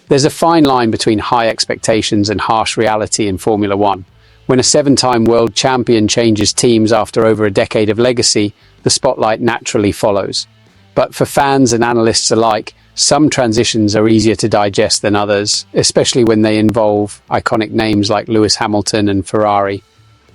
There's a fine line between high expectations and harsh reality in Formula One. When a seven-time world champion changes teams after over a decade of legacy, the spotlight naturally follows. But for fans and analysts alike, some transitions are easier to digest than others, especially when they involve iconic names like Lewis Hamilton and Ferrari.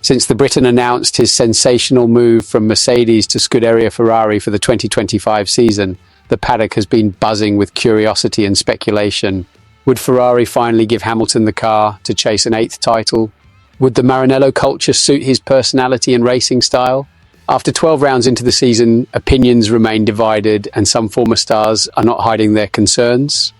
Since the Briton announced his sensational move from Mercedes to Scuderia Ferrari for the 2025 season, the paddock has been buzzing with curiosity and speculation. Would Ferrari finally give Hamilton the car to chase an eighth title? Would the Maranello culture suit his personality and racing style? After 12 rounds into the season, opinions remain divided and some former stars are not hiding their concerns.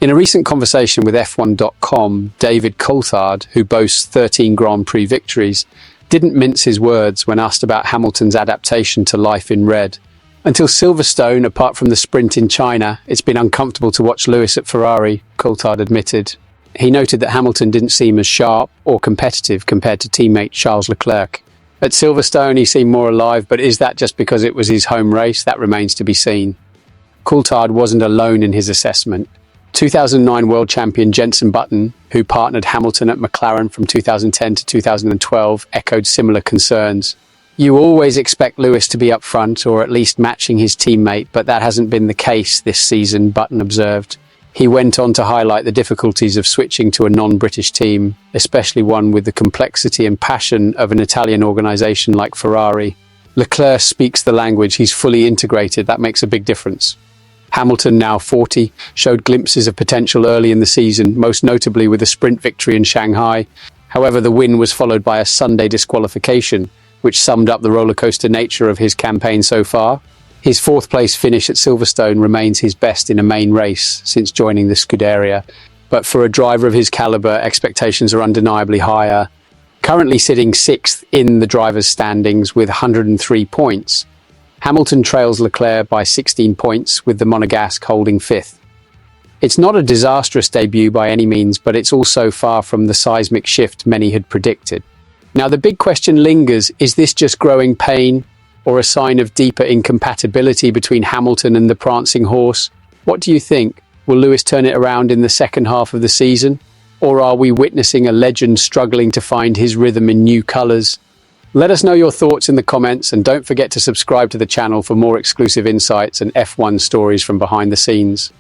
In a recent conversation with F1.com, David Coulthard, who boasts 13 Grand Prix victories, didn't mince his words when asked about Hamilton's adaptation to life in red. Until Silverstone, apart from the sprint in China, it's been uncomfortable to watch Lewis at Ferrari, Coulthard admitted. He noted that Hamilton didn't seem as sharp or competitive compared to teammate Charles Leclerc. At Silverstone, he seemed more alive, but is that just because it was his home race? That remains to be seen. Coulthard wasn't alone in his assessment. 2009 world champion Jenson Button, who partnered Hamilton at McLaren from 2010 to 2012, echoed similar concerns. You always expect Lewis to be up front or at least matching his teammate, but that hasn't been the case this season, Button observed. He went on to highlight the difficulties of switching to a non-British team, especially one with the complexity and passion of an Italian organisation like Ferrari. Leclerc speaks the language, he's fully integrated, that makes a big difference. Hamilton, now 40, showed glimpses of potential early in the season, most notably with a sprint victory in Shanghai. However, the win was followed by a Sunday disqualification, which summed up the rollercoaster nature of his campaign so far. His fourth-place finish at Silverstone remains his best in a main race since joining the Scuderia, but for a driver of his caliber, expectations are undeniably higher. Currently sitting sixth in the drivers' standings with 103 points, Hamilton trails Leclerc by 16 points, with the Monegasque holding fifth. It's not a disastrous debut by any means, but it's also far from the seismic shift many had predicted. Now the big question lingers, is this just growing pain or a sign of deeper incompatibility between Hamilton and the prancing horse? What do you think? Will Lewis turn it around in the second half of the season? Or are we witnessing a legend struggling to find his rhythm in new colours? Let us know your thoughts in the comments, and don't forget to subscribe to the channel for more exclusive insights and F1 stories from behind the scenes.